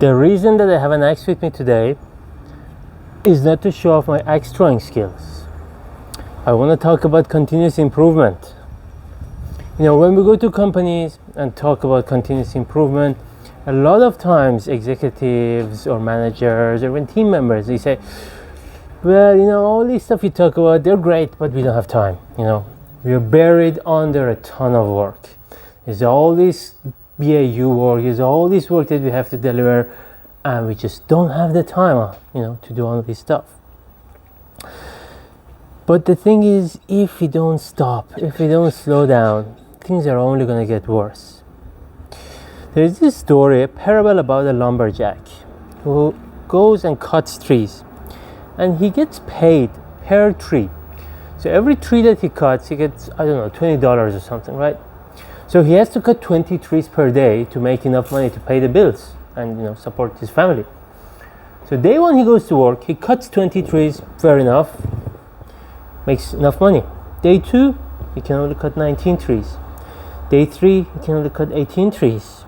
The reason that I have an axe with me today is not to show off my axe throwing skills. I want to talk about continuous improvement. You know, when we go to companies and talk about continuous improvement, a lot of times executives or managers or even team members, they say, well, you know, all this stuff you talk about, they're great, but we don't have time. You know, we're buried under a ton of work. There's all this BAU work, there's all this work that we have to deliver, and we just don't have the time, you know, to do all of this stuff. But the thing is, if we don't stop, if we don't slow down, things are only going to get worse. There's this story, a parable about a lumberjack who goes and cuts trees, and he gets paid per tree. So every tree that he cuts, he gets, I don't know, $20 or something, right? So he has to cut 20 trees per day to make enough money to pay the bills and, you know, support his family. So day one he goes to work, he cuts 20 trees, fair enough, makes enough money. Day two, he can only cut 19 trees. Day three, he can only cut 18 trees.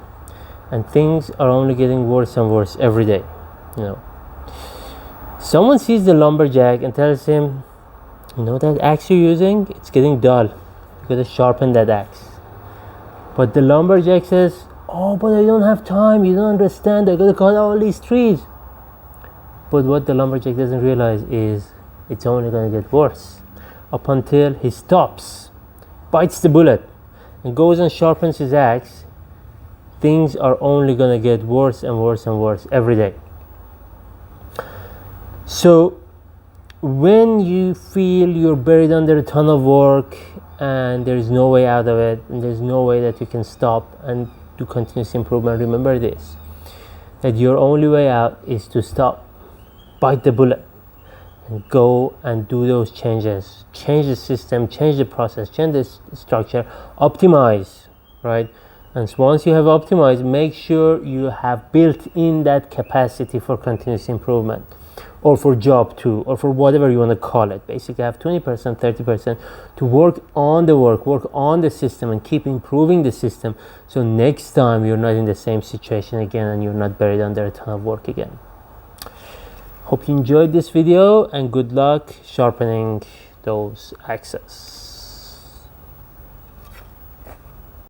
And things are only getting worse and worse every day, you know. Someone sees the lumberjack and tells him, you know, that axe you're using, it's getting dull. You gotta sharpen that axe. But the lumberjack says, oh, but I don't have time, you don't understand, I gotta cut all these trees. But what the lumberjack doesn't realize is it's only gonna get worse up until he stops, bites the bullet, and goes and sharpens his axe. Things are only gonna get worse and worse and worse every day. So when you feel you're buried under a ton of work and there's no way out of it, and there's no way that you can stop and do continuous improvement, remember this, that your only way out is to stop, bite the bullet, and go and do those changes. Change the system, change the process, change the structure, optimize, right? And so once you have optimized, make sure you have built in that capacity for continuous improvement, or for job 2, or for whatever you want to call it. Basically have 20%, 30% to work on the system, and keep improving the system, so next time you're not in the same situation again and you're not buried under a ton of work again. Hope you enjoyed this video, and good luck sharpening those axes.